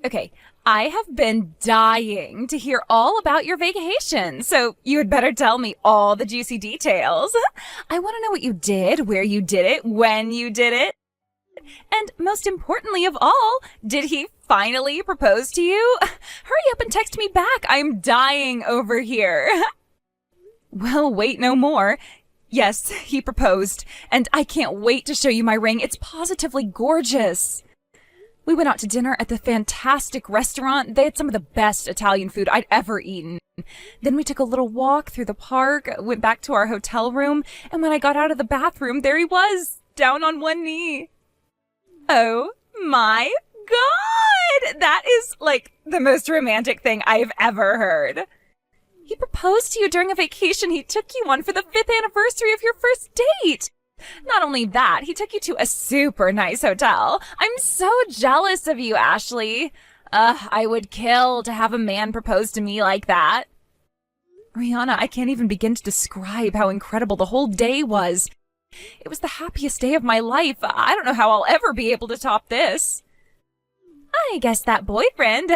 Okay, I have been dying to hear all about your vacation, so you had better tell me all the juicy details. I want to know what you did, where you did it, when you did it, and most importantly of all, did he finally propose to you? Hurry up and text me back. I'm dying over here. Well, wait no more. Yes, he proposed, and I can't wait to show you my ring. It's positively gorgeous. We went out to dinner at the fantastic restaurant. They had some of the best Italian food I'd ever eaten. Then we took a little walk through the park, went back to our hotel room, and when I got out of the bathroom, there he was, down on one knee. Oh my God! That is like the most romantic thing I've ever heard. He proposed to you during a vacation he took you on for the 5th anniversary of your first date. Not only that, he took you to a super nice hotel. I'm so jealous of you, Ashley. I would kill to have a man propose to me like that. Rihanna, I can't even begin to describe how incredible the whole day was. It was the happiest day of my life. I don't know how I'll ever be able to top this. I guess that boyfriend,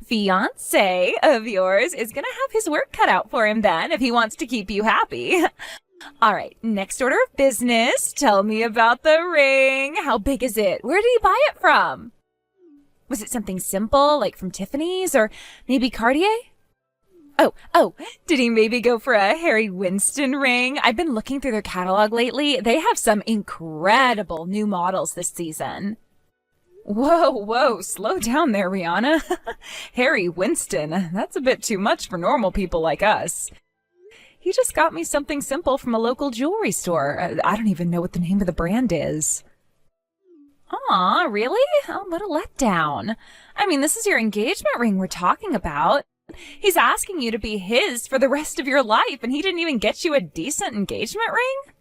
fiancé of yours is gonna have his work cut out for him then if he wants to keep you happy. All right, next order of business. Tell me about the ring. How big is it? Where did he buy it from? Was it something simple, like from Tiffany's or maybe Cartier? Oh, did he maybe go for a Harry Winston ring? I've been looking through their catalog lately. They have some incredible new models this season. Whoa, slow down there, Rihanna. Harry Winston, that's a bit too much for normal people like us. He just got me something simple from a local jewelry store. I don't even know what the name of the brand is. Aw, really? Oh, what a letdown. I mean, this is your engagement ring we're talking about. He's asking you to be his for the rest of your life, and he didn't even get you a decent engagement ring?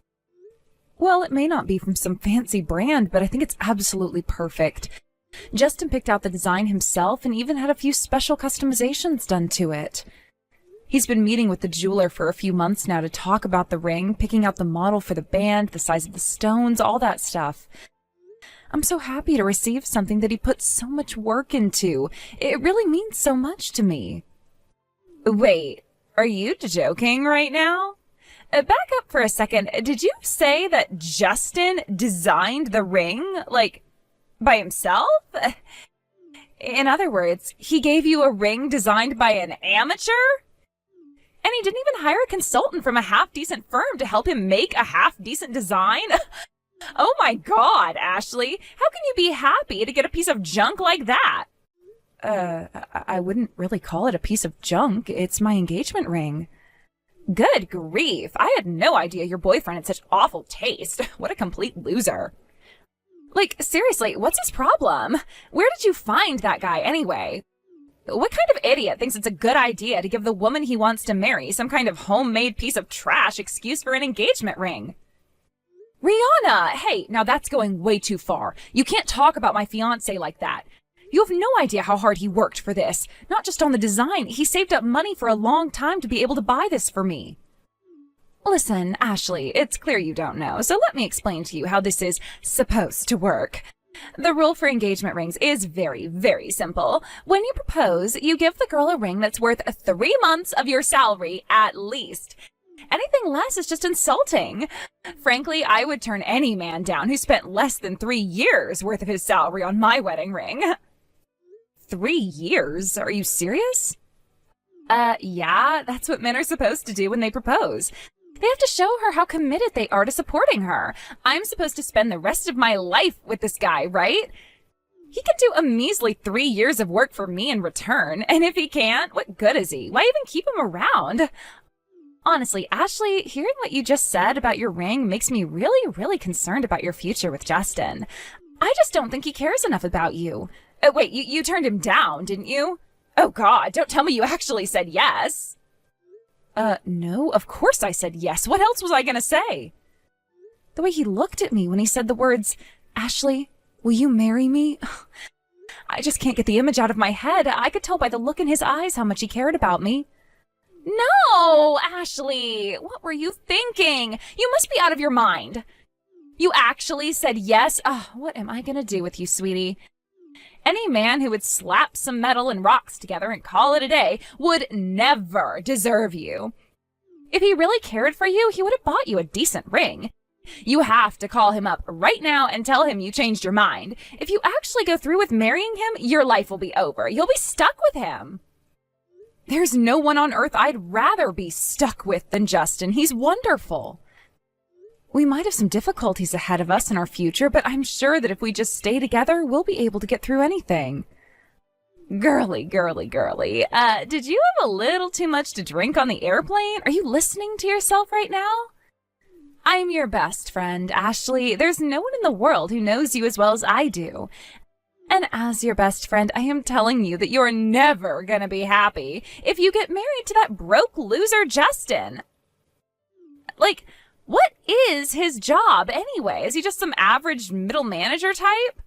Well, it may not be from some fancy brand, but I think it's absolutely perfect. Justin picked out the design himself and even had a few special customizations done to it. He's been meeting with the jeweler for a few months now to talk about the ring, picking out the model for the band, the size of the stones, all that stuff. I'm so happy to receive something that he put so much work into. It really means so much to me. Wait, are you joking right now? Back up for a second. Did you say that Justin designed the ring, like, by himself? In other words, he gave you a ring designed by an amateur? And he didn't even hire a consultant from a half-decent firm to help him make a half-decent design? Oh my God, Ashley. How can you be happy to get a piece of junk like that? I wouldn't really call it a piece of junk. It's my engagement ring. Good grief. I had no idea your boyfriend had such awful taste. What a complete loser. Like, seriously, what's his problem? Where did you find that guy anyway? What kind of idiot thinks it's a good idea to give the woman he wants to marry some kind of homemade piece of trash excuse for an engagement ring? Rihanna! Hey, now that's going way too far. You can't talk about my fiancé like that. You have no idea how hard he worked for this. Not just on the design, he saved up money for a long time to be able to buy this for me. Listen, Ashley, it's clear you don't know, so let me explain to you how this is supposed to work. The rule for engagement rings is very, very simple. When you propose, you give the girl a ring that's worth 3 months of your salary at least. Anything less is just insulting. Frankly, I would turn any man down who spent less than 3 years worth of his salary on my wedding ring. 3 years? Are you serious? Yeah, that's what men are supposed to do when they propose. They have to show her how committed they are to supporting her. I'm supposed to spend the rest of my life with this guy, right? He can do a measly 3 years of work for me in return, and if he can't, what good is he? Why even keep him around? Honestly, Ashley, hearing what you just said about your ring makes me really, really concerned about your future with Justin. I just don't think he cares enough about you. Wait, you turned him down, didn't you? Oh God, don't tell me you actually said yes. No, of course I said yes. What else was I gonna say? The way he looked at me when he said the words, Ashley, will you marry me? I just can't get the image out of my head. I could tell by the look in his eyes how much he cared about me. No, Ashley, what were you thinking? You must be out of your mind. You actually said yes? Oh, what am I gonna do with you, sweetie? Any man who would slap some metal and rocks together and call it a day would never deserve you. If he really cared for you, he would have bought you a decent ring. You have to call him up right now and tell him you changed your mind. If you actually go through with marrying him, your life will be over. You'll be stuck with him. There's no one on earth I'd rather be stuck with than Justin. He's wonderful. We might have some difficulties ahead of us in our future, but I'm sure that if we just stay together, we'll be able to get through anything. Girly, girly, girly. Did you have a little too much to drink on the airplane? Are you listening to yourself right now? I'm your best friend, Ashley. There's no one in the world who knows you as well as I do. And as your best friend, I am telling you that you're never gonna be happy if you get married to that broke loser Justin. Like, what is his job anyway? Is he just some average middle manager type?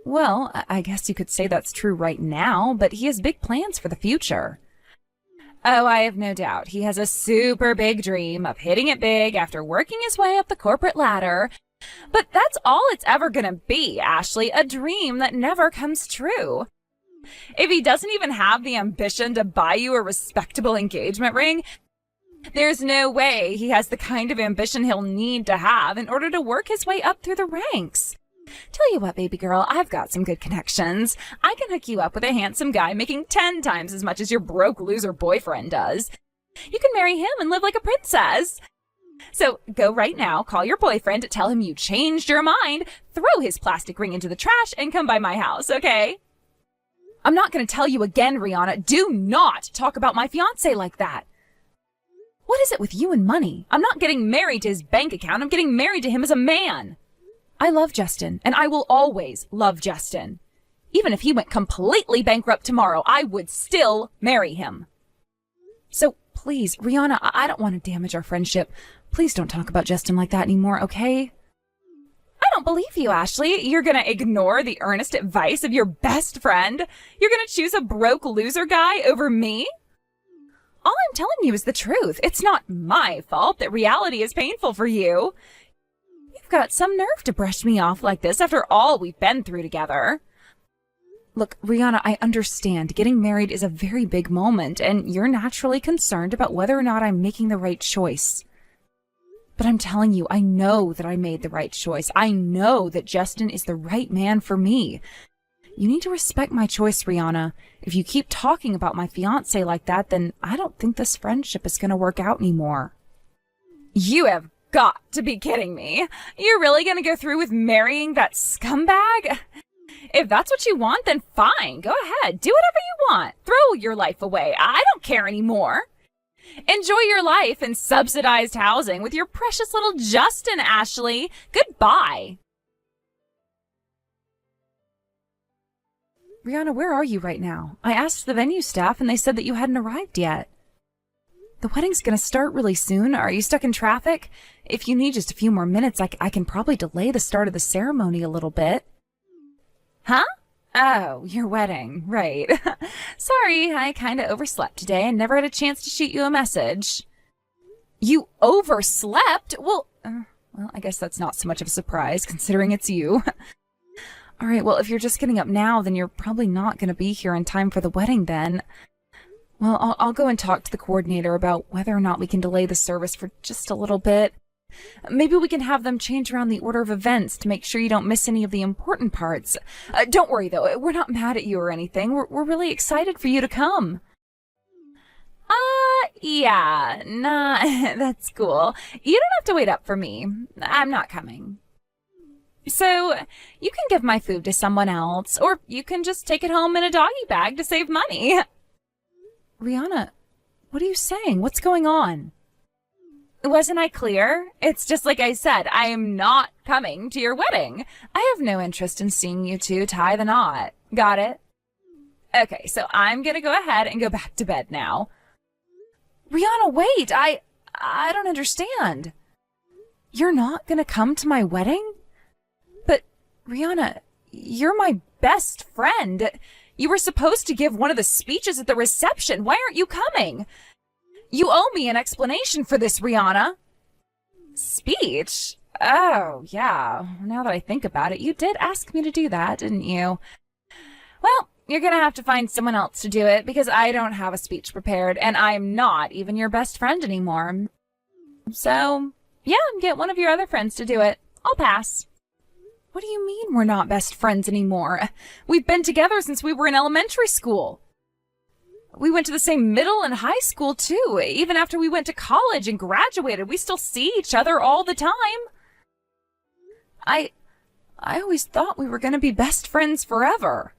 Well, I guess you could say that's true right now, but he has big plans for the future. Oh, I have no doubt. He has a super big dream of hitting it big after working his way up the corporate ladder. But that's all it's ever gonna be, Ashley, a dream that never comes true. If he doesn't even have the ambition to buy you a respectable engagement ring, there's no way he has the kind of ambition he'll need to have in order to work his way up through the ranks. Tell you what, baby girl, I've got some good connections. I can hook you up with a handsome guy making 10 times as much as your broke loser boyfriend does. You can marry him and live like a princess. So go right now, call your boyfriend, tell him you changed your mind, throw his plastic ring into the trash, and come by my house, okay? I'm not going to tell you again, Rihanna. Do not talk about my fiancé like that. What is it with you and money? I'm not getting married to his bank account. I'm getting married to him as a man. I love Justin, and I will always love Justin. Even if he went completely bankrupt tomorrow, I would still marry him. So please, Rihanna, I don't want to damage our friendship. Please don't talk about Justin like that anymore, okay? I don't believe you, Ashley. You're gonna ignore the earnest advice of your best friend? You're gonna choose a broke loser guy over me? All I'm telling you is the truth. It's not my fault that reality is painful for you. You've got some nerve to brush me off like this after all we've been through together. Look, Rihanna, I understand. Getting married is a very big moment, and you're naturally concerned about whether or not I'm making the right choice. But I'm telling you, I know that I made the right choice. I know that Justin is the right man for me. You need to respect my choice, Rihanna. If you keep talking about my fiancé like that, then I don't think this friendship is going to work out anymore. You have got to be kidding me. You're really going to go through with marrying that scumbag? If that's what you want, then fine. Go ahead. Do whatever you want. Throw your life away. I don't care anymore. Enjoy your life in subsidized housing with your precious little Justin, Ashley. Goodbye. Rihanna, where are you right now? I asked the venue staff and they said that you hadn't arrived yet. The wedding's gonna start really soon. Are you stuck in traffic? If you need just a few more minutes, I can probably delay the start of the ceremony a little bit. Huh? Oh, your wedding. Right. Sorry, I kinda overslept today and never had a chance to shoot you a message. You overslept? Well, I guess that's not so much of a surprise considering it's you. All right, well, if you're just getting up now, then you're probably not going to be here in time for the wedding then. Well, I'll go and talk to the coordinator about whether or not we can delay the service for just a little bit. Maybe we can have them change around the order of events to make sure you don't miss any of the important parts. Don't worry, though. We're not mad at you or anything. We're really excited for you to come. Yeah. Nah, that's cool. You don't have to wait up for me. I'm not coming. So, you can give my food to someone else, or you can just take it home in a doggy bag to save money. Rihanna, what are you saying? What's going on? Wasn't I clear? It's just like I said, I am not coming to your wedding. I have no interest in seeing you two tie the knot. Got it? Okay, so I'm gonna go ahead and go back to bed now. Rihanna, wait! I don't understand. You're not gonna come to my wedding? Rihanna, you're my best friend. You were supposed to give one of the speeches at the reception. Why aren't you coming? You owe me an explanation for this, Rihanna. Speech? Oh, yeah. Now that I think about it, you did ask me to do that, didn't you? you're gonna have to find someone else to do it because I don't have a speech prepared and I'm not even your best friend anymore. So, yeah, get one of your other friends to do it. I'll pass. What do you mean we're not best friends anymore? We've been together since we were in elementary school. We went to the same middle and high school, too. Even after we went to college and graduated, we still see each other all the time. I always thought we were going to be best friends forever.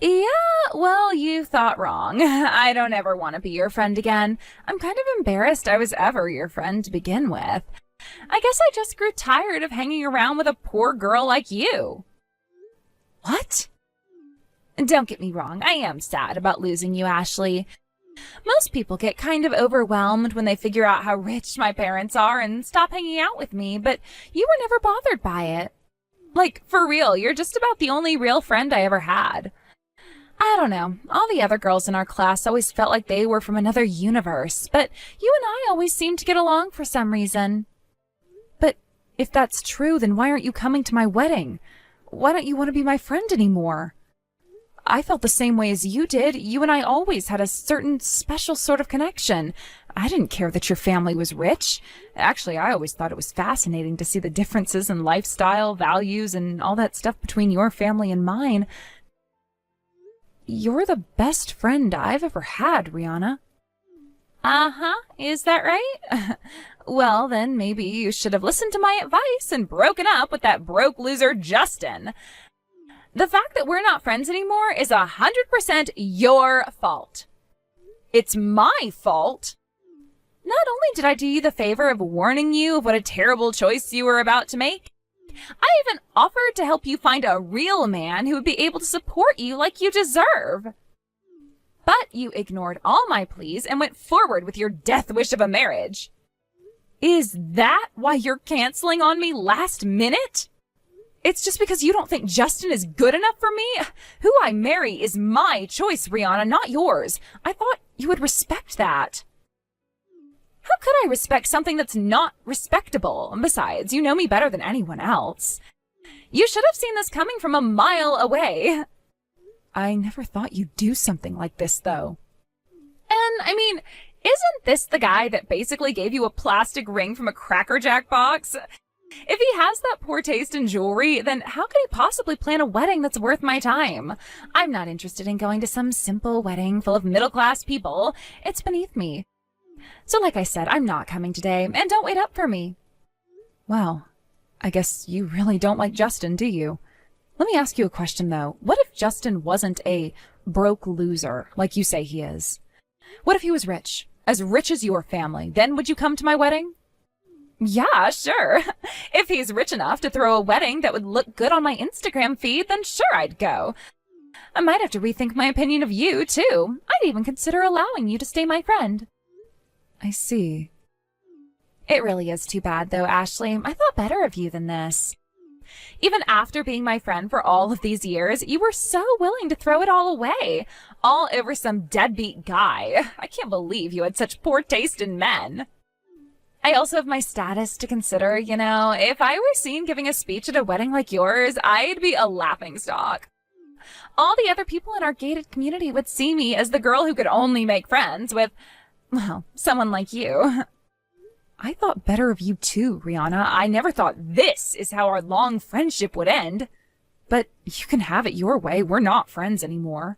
Yeah, well, you thought wrong. I don't ever want to be your friend again. I'm kind of embarrassed I was ever your friend to begin with. I guess I just grew tired of hanging around with a poor girl like you. What? Don't get me wrong, I am sad about losing you, Ashley. Most people get kind of overwhelmed when they figure out how rich my parents are and stop hanging out with me, but you were never bothered by it. Like, for real, you're just about the only real friend I ever had. I don't know, all the other girls in our class always felt like they were from another universe, but you and I always seemed to get along for some reason. But if that's true, then why aren't you coming to my wedding? Why don't you want to be my friend anymore? I felt the same way as you did. You and I always had a certain special sort of connection. I didn't care that your family was rich. Actually, I always thought it was fascinating to see the differences in lifestyle, values, and all that stuff between your family and mine. You're the best friend I've ever had, Rihanna. Uh-huh, is that right? Well, then maybe you should have listened to my advice and broken up with that broke loser Justin. The fact that we're not friends anymore is 100% your fault. It's my fault. Not only did I do you the favor of warning you of what a terrible choice you were about to make, I even offered to help you find a real man who would be able to support you like you deserve. But you ignored all my pleas and went forward with your death wish of a marriage. Is that why you're canceling on me last minute? It's just because you don't think Justin is good enough for me? Who I marry is my choice, Rihanna, not yours. I thought you would respect that. How could I respect something that's not respectable? Besides, you know me better than anyone else. You should have seen this coming from a mile away. I never thought you'd do something like this, though. And, I mean, isn't this the guy that basically gave you a plastic ring from a Cracker Jack box? If he has that poor taste in jewelry, then how could he possibly plan a wedding that's worth my time? I'm not interested in going to some simple wedding full of middle-class people. It's beneath me. So like I said, I'm not coming today, and don't wait up for me. Well, I guess you really don't like Justin, do you? Let me ask you a question, though. What if Justin wasn't a broke loser, like you say he is? What if he was rich as your family? Then would you come to my wedding? Yeah, sure. If he's rich enough to throw a wedding that would look good on my Instagram feed, then sure, I'd go. I might have to rethink my opinion of you, too. I'd even consider allowing you to stay my friend. I see. It really is too bad, though, Ashley. I thought better of you than this. Even after being my friend for all of these years, you were so willing to throw it all away, all over some deadbeat guy. I can't believe you had such poor taste in men. I also have my status to consider, you know. If I were seen giving a speech at a wedding like yours, I'd be a laughingstock. All the other people in our gated community would see me as the girl who could only make friends with, well, someone like you. I thought better of you too, Rihanna. I never thought this is how our long friendship would end. But you can have it your way. We're not friends anymore.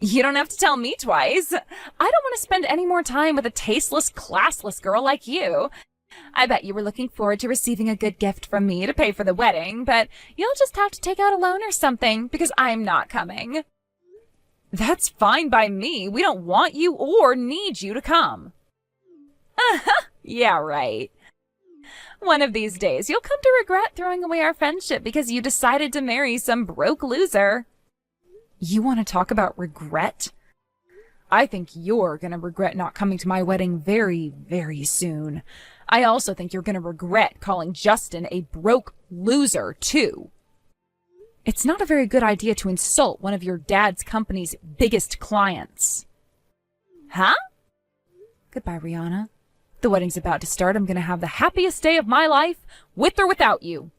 You don't have to tell me twice. I don't want to spend any more time with a tasteless, classless girl like you. I bet you were looking forward to receiving a good gift from me to pay for the wedding, but you'll just have to take out a loan or something because I'm not coming. That's fine by me. We don't want you or need you to come. Yeah, right. One of these days, you'll come to regret throwing away our friendship because you decided to marry some broke loser. You want to talk about regret? I think you're going to regret not coming to my wedding very, very soon. I also think you're going to regret calling Justin a broke loser, too. It's not a very good idea to insult one of your dad's company's biggest clients. Huh? Goodbye, Rihanna. The wedding's about to start. I'm going to have the happiest day of my life, with or without you.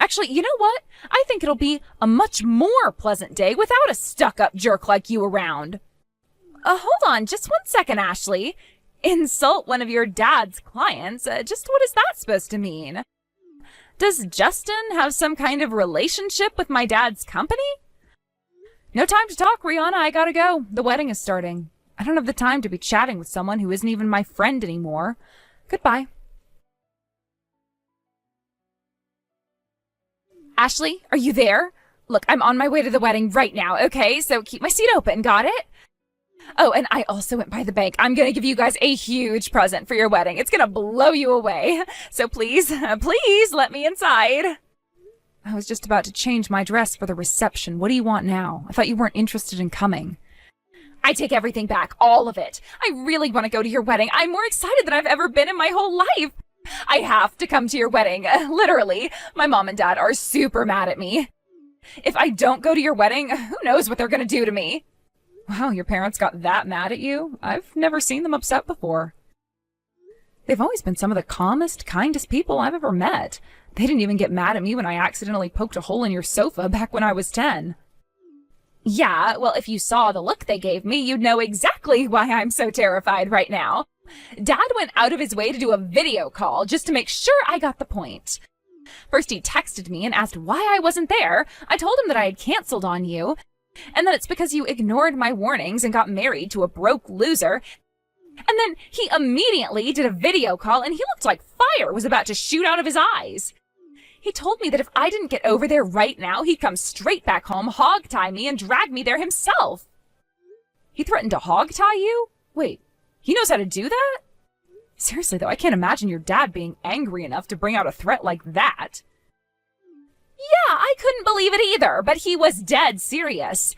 Actually, you know what? I think it'll be a much more pleasant day without a stuck-up jerk like you around. Hold on just 1 second, Ashley. Insult one of your dad's clients? Just what is that supposed to mean? Does Justin have some kind of relationship with my dad's company? No time to talk, Rihanna. I gotta go. The wedding is starting. I don't have the time to be chatting with someone who isn't even my friend anymore. Goodbye. Ashley, are you there? Look, I'm on my way to the wedding right now, okay? So keep my seat open, got it? Oh, and I also went by the bank. I'm gonna give you guys a huge present for your wedding. It's gonna blow you away. So please let me inside. I was just about to change my dress for the reception. What do you want now? I thought you weren't interested in coming. I take everything back, all of it. I really want to go to your wedding. I'm more excited than I've ever been in my whole life. I have to come to your wedding. Literally, my mom and dad are super mad at me. If I don't go to your wedding, who knows what they're gonna do to me? Wow, your parents got that mad at you? I've never seen them upset before. They've always been some of the calmest, kindest people I've ever met. They didn't even get mad at me when I accidentally poked a hole in your sofa back when I was 10. Yeah, well, if you saw the look they gave me, you'd know exactly why I'm so terrified right now. Dad went out of his way to do a video call just to make sure I got the point. First he texted me and asked why I wasn't there. I told him that I had canceled on you, and that it's because you ignored my warnings and got married to a broke loser. And then he immediately did a video call and he looked like fire was about to shoot out of his eyes. He told me that if I didn't get over there right now, he'd come straight back home, hog-tie me, and drag me there himself. He threatened to hog-tie you? Wait, he knows how to do that? Seriously, though, I can't imagine your dad being angry enough to bring out a threat like that. Yeah, I couldn't believe it either, but he was dead serious.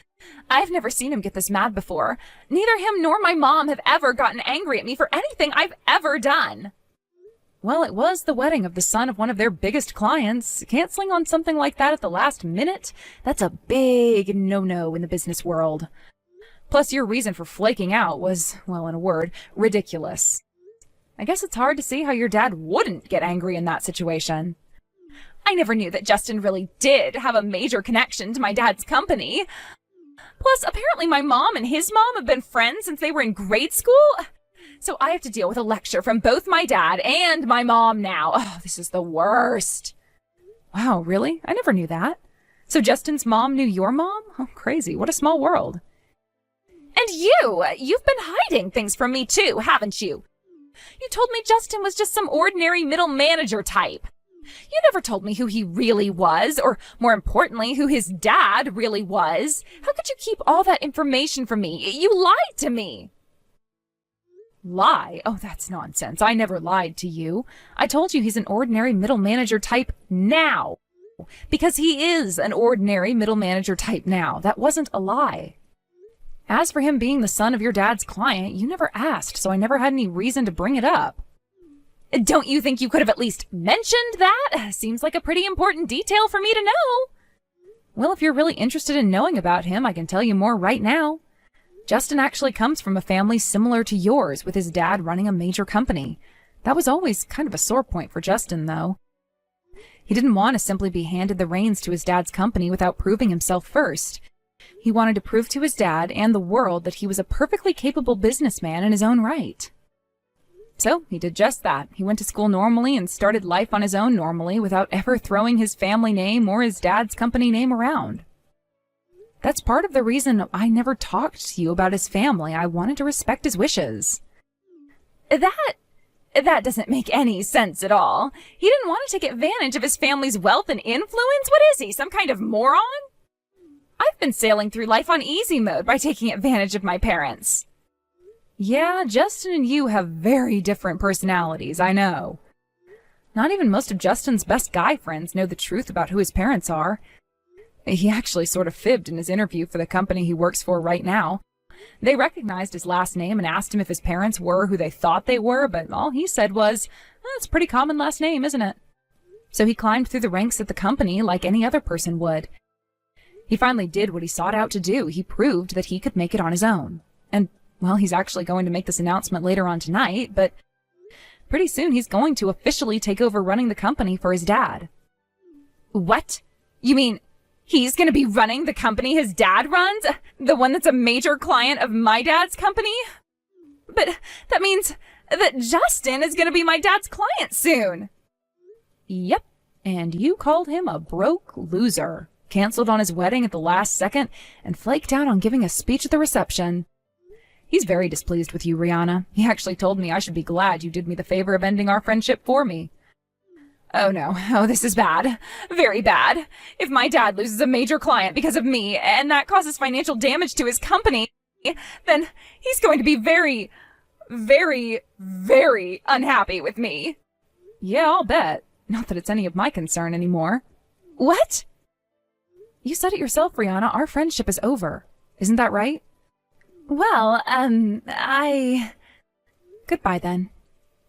I've never seen him get this mad before. Neither him nor my mom have ever gotten angry at me for anything I've ever done. Well, it was the wedding of the son of one of their biggest clients. Canceling on something like that at the last minute? That's a big no-no in the business world. Plus, your reason for flaking out was, well, in a word, ridiculous. I guess it's hard to see how your dad wouldn't get angry in that situation. I never knew that Justin really did have a major connection to my dad's company. Plus, apparently my mom and his mom have been friends since they were in grade school. So I have to deal with a lecture from both my dad and my mom now. Oh, this is the worst. Wow, really? I never knew that. So Justin's mom knew your mom? Oh, crazy. What a small world. And you've been hiding things from me too, haven't you? You told me Justin was just some ordinary middle manager type. You never told me who he really was, or more importantly, who his dad really was. How could you keep all that information from me? You lied to me. Lie? Oh, that's nonsense. I never lied to you. I told you he's an ordinary middle manager type now. Because he is an ordinary middle manager type now. That wasn't a lie. As for him being the son of your dad's client, you never asked, so I never had any reason to bring it up. Don't you think you could have at least mentioned that? Seems like a pretty important detail for me to know. Well, if you're really interested in knowing about him, I can tell you more right now. Justin actually comes from a family similar to yours, with his dad running a major company. That was always kind of a sore point for Justin, though. He didn't want to simply be handed the reins to his dad's company without proving himself first. He wanted to prove to his dad and the world that he was a perfectly capable businessman in his own right. So he did just that. He went to school normally and started life on his own normally without ever throwing his family name or his dad's company name around. That's part of the reason I never talked to you about his family. I wanted to respect his wishes. That doesn't make any sense at all. He didn't want to take advantage of his family's wealth and influence? What is he, some kind of moron? I've been sailing through life on easy mode by taking advantage of my parents. Yeah, Justin and you have very different personalities, I know. Not even most of Justin's best guy friends know the truth about who his parents are. He actually sort of fibbed in his interview for the company he works for right now. They recognized his last name and asked him if his parents were who they thought they were, but all he said was, "That's a pretty common last name, isn't it?" So he climbed through the ranks at the company like any other person would. He finally did what he sought out to do. He proved that he could make it on his own. And, well, he's actually going to make this announcement later on tonight, but pretty soon he's going to officially take over running the company for his dad. What? You mean he's gonna be running the company his dad runs? The one that's a major client of my dad's company? But that means that Justin is gonna be my dad's client soon. Yep, and you called him a broke loser. Canceled on his wedding at the last second and flaked out on giving a speech at the reception. He's very displeased with you, Rihanna. He actually told me I should be glad you did me the favor of ending our friendship for me. Oh no, this is bad. Very bad. If my dad loses a major client because of me, and that causes financial damage to his company, then he's going to be very, very, very unhappy with me. Yeah, I'll bet. Not that it's any of my concern anymore. What? You said it yourself, Rihanna. Our friendship is over. Isn't that right? Well, Goodbye then.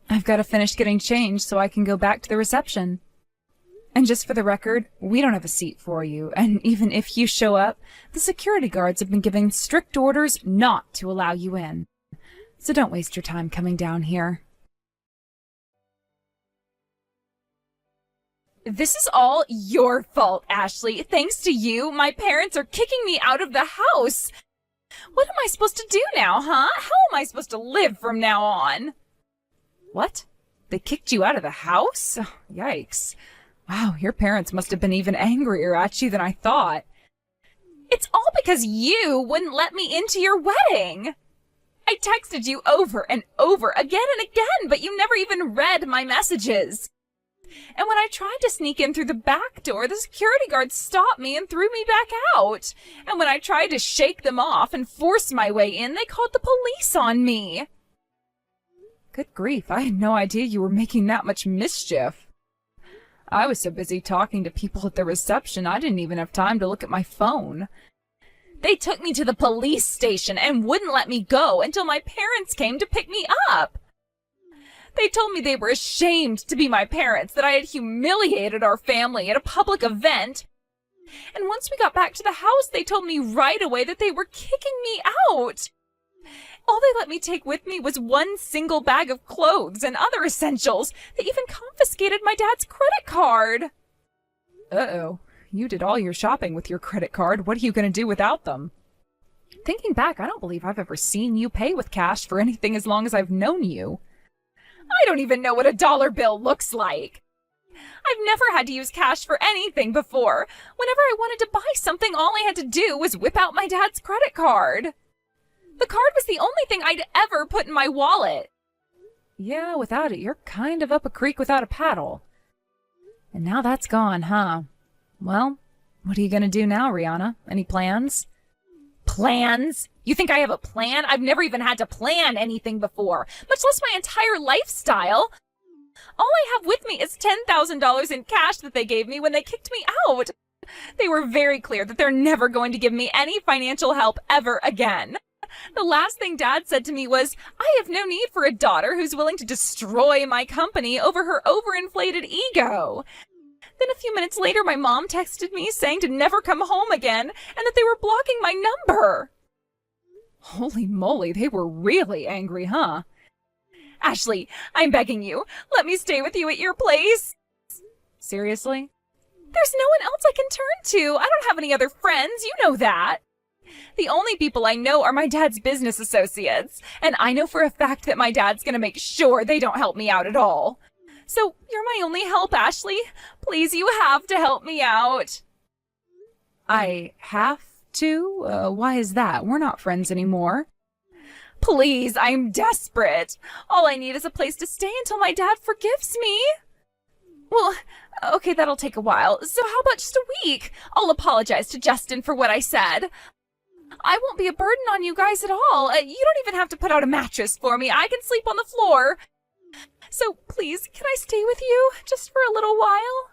I've got to finish getting changed so I can go back to the reception. And just for the record, we don't have a seat for you, and even if you show up, the security guards have been giving strict orders not to allow you in. So don't waste your time coming down here. This is all your fault, Ashley. Thanks to you, my parents are kicking me out of the house. What am I supposed to do now, huh? How am I supposed to live from now on? What? They kicked you out of the house? Oh, yikes. Wow, your parents must have been even angrier at you than I thought. It's all because you wouldn't let me into your wedding. I texted you over and over, again and again, but you never even read my messages. And when I tried to sneak in through the back door, the security guards stopped me and threw me back out. And when I tried to shake them off and force my way in, they called the police on me. Good grief, I had no idea you were making that much mischief. I was so busy talking to people at the reception, I didn't even have time to look at my phone. They took me to the police station and wouldn't let me go until my parents came to pick me up. They told me they were ashamed to be my parents, that I had humiliated our family at a public event. And once we got back to the house, they told me right away that they were kicking me out. All they let me take with me was one single bag of clothes and other essentials. They even confiscated my dad's credit card. Uh-oh. You did all your shopping with your credit card. What are you going to do without them? Thinking back, I don't believe I've ever seen you pay with cash for anything as long as I've known you. I don't even know what a dollar bill looks like. I've never had to use cash for anything before. Whenever I wanted to buy something, all I had to do was whip out my dad's credit card. The card was the only thing I'd ever put in my wallet. Yeah, without it, you're kind of up a creek without a paddle. And now that's gone, huh? Well, what are you gonna do now, Rihanna? Any plans? Plans? You think I have a plan? I've never even had to plan anything before, much less my entire lifestyle. All I have with me is $10,000 in cash that they gave me when they kicked me out. They were very clear that they're never going to give me any financial help ever again. The last thing Dad said to me was, I have no need for a daughter who's willing to destroy my company over her overinflated ego. Then a few minutes later, my mom texted me saying to never come home again and that they were blocking my number. Holy moly, they were really angry, huh? Ashley, I'm begging you, let me stay with you at your place. Seriously? There's no one else I can turn to. I don't have any other friends, you know that. The only people I know are my dad's business associates, and I know for a fact that my dad's gonna make sure they don't help me out at all. So, you're my only help, Ashley. Please, you have to help me out. I have to? Why is that? We're not friends anymore. Please, I'm desperate. All I need is a place to stay until my dad forgives me. Well, okay, that'll take a while. So how about just a week? I'll apologize to Justin for what I said. I won't be a burden on you guys at all. You don't even have to put out a mattress for me. I can sleep on the floor. So please, can I stay with you just for a little while?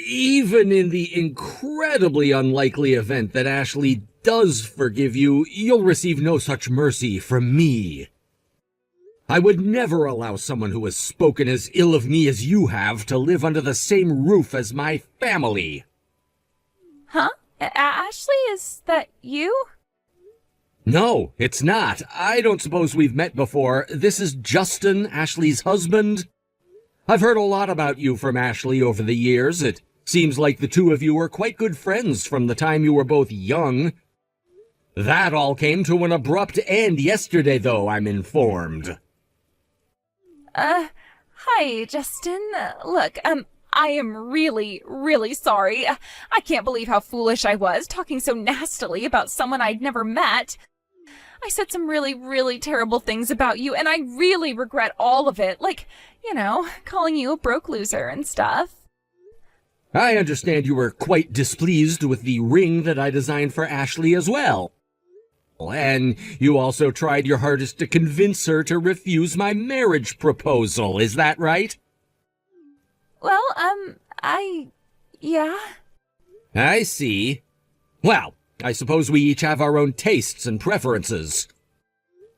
Even in the incredibly unlikely event that Ashley does forgive you, you'll receive no such mercy from me. I would never allow someone who has spoken as ill of me as you have to live under the same roof as my family. Huh? Ashley, is that you? No, it's not. I don't suppose we've met before. This is Justin, Ashley's husband. I've heard a lot about you from Ashley over the years. It Seems like the two of you were quite good friends from the time you were both young. That all came to an abrupt end yesterday, though, I'm informed. Hi, Justin. Look, I am really, really sorry. I can't believe how foolish I was, talking so nastily about someone I'd never met. I said some really, really terrible things about you, and I really regret all of it. Like, calling you a broke loser and stuff. I understand you were quite displeased with the ring that I designed for Ashley as well. And you also tried your hardest to convince her to refuse my marriage proposal, is that right? Well, yeah. I see. Well, I suppose we each have our own tastes and preferences.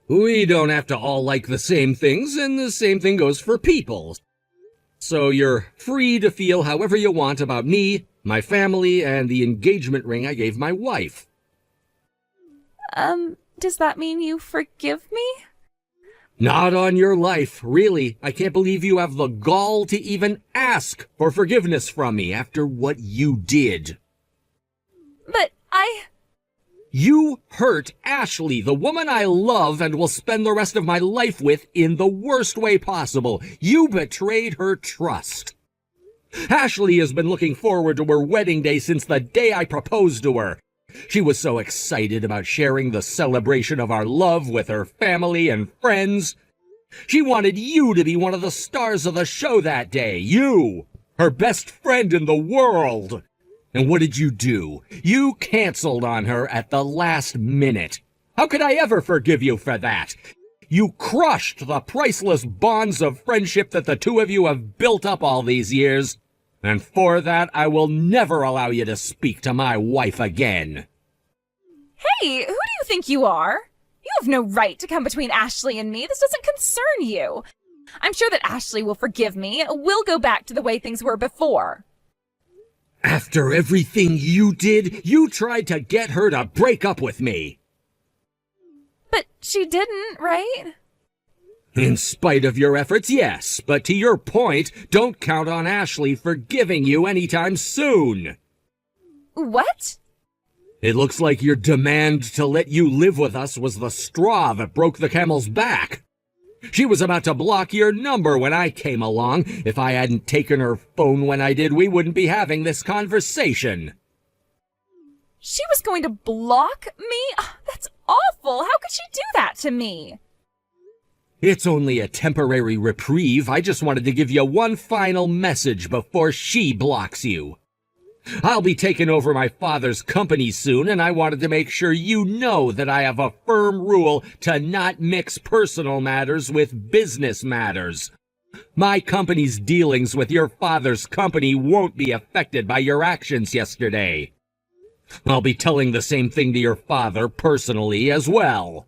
We don't have to all like the same things, and the same thing goes for people. So you're free to feel however you want about me, my family, and the engagement ring I gave my wife. Does that mean you forgive me? Not on your life, really. I can't believe you have the gall to even ask for forgiveness from me after what you did. But You hurt Ashley, the woman I love and will spend the rest of my life with, in the worst way possible. You betrayed her trust. Ashley has been looking forward to her wedding day since the day I proposed to her. She was so excited about sharing the celebration of our love with her family and friends. She wanted you to be one of the stars of the show that day. You, her best friend in the world. And what did you do? You canceled on her at the last minute. How could I ever forgive you for that? You crushed the priceless bonds of friendship that the two of you have built up all these years. And for that, I will never allow you to speak to my wife again. Hey, who do you think you are? You have no right to come between Ashley and me. This doesn't concern you. I'm sure that Ashley will forgive me. We'll go back to the way things were before. After everything you did, you tried to get her to break up with me. But she didn't, right? In spite of your efforts, yes. But to your point, don't count on Ashley forgiving you anytime soon. What? It looks like your demand to let you live with us was the straw that broke the camel's back. She was about to block your number when I came along. If I hadn't taken her phone when I did, we wouldn't be having this conversation. She was going to block me? That's awful. How could she do that to me? It's only a temporary reprieve. I just wanted to give you one final message before she blocks you. I'll be taking over my father's company soon, and I wanted to make sure you know that I have a firm rule to not mix personal matters with business matters. My company's dealings with your father's company won't be affected by your actions yesterday. I'll be telling the same thing to your father personally as well.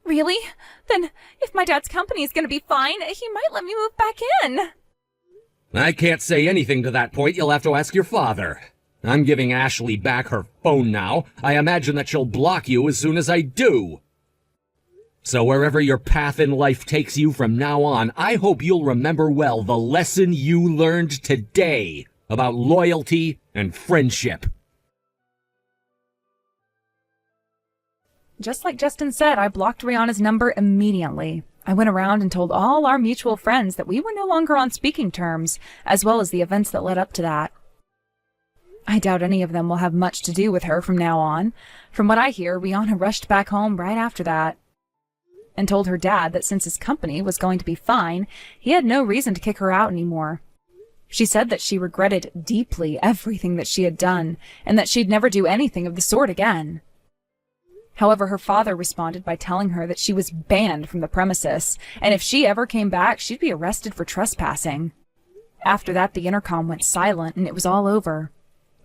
Really? Then, if my dad's company is going to be fine, he might let me move back in. I can't say anything to that point. You'll have to ask your father. I'm giving Ashley back her phone now. I imagine that she'll block you as soon as I do. So wherever your path in life takes you from now on, I hope you'll remember well the lesson you learned today about loyalty and friendship. Just like Justin said, I blocked Rihanna's number immediately. I went around and told all our mutual friends that we were no longer on speaking terms, as well as the events that led up to that. I doubt any of them will have much to do with her from now on. From what I hear, Rihanna rushed back home right after that and told her dad that since his company was going to be fine, he had no reason to kick her out anymore. She said that she regretted deeply everything that she had done and that she'd never do anything of the sort again. However, her father responded by telling her that she was banned from the premises, and if she ever came back, she'd be arrested for trespassing. After that, the intercom went silent, and it was all over.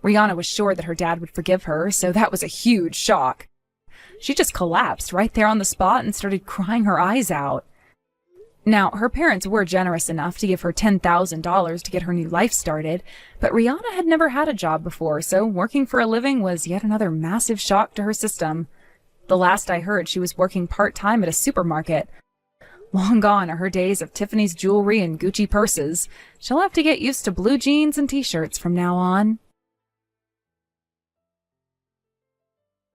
Rihanna was sure that her dad would forgive her, so that was a huge shock. She just collapsed right there on the spot and started crying her eyes out. Now, her parents were generous enough to give her $10,000 to get her new life started, but Rihanna had never had a job before, so working for a living was yet another massive shock to her system. The last I heard, she was working part-time at a supermarket. Long gone are her days of Tiffany's jewelry and Gucci purses. She'll have to get used to blue jeans and t-shirts from now on.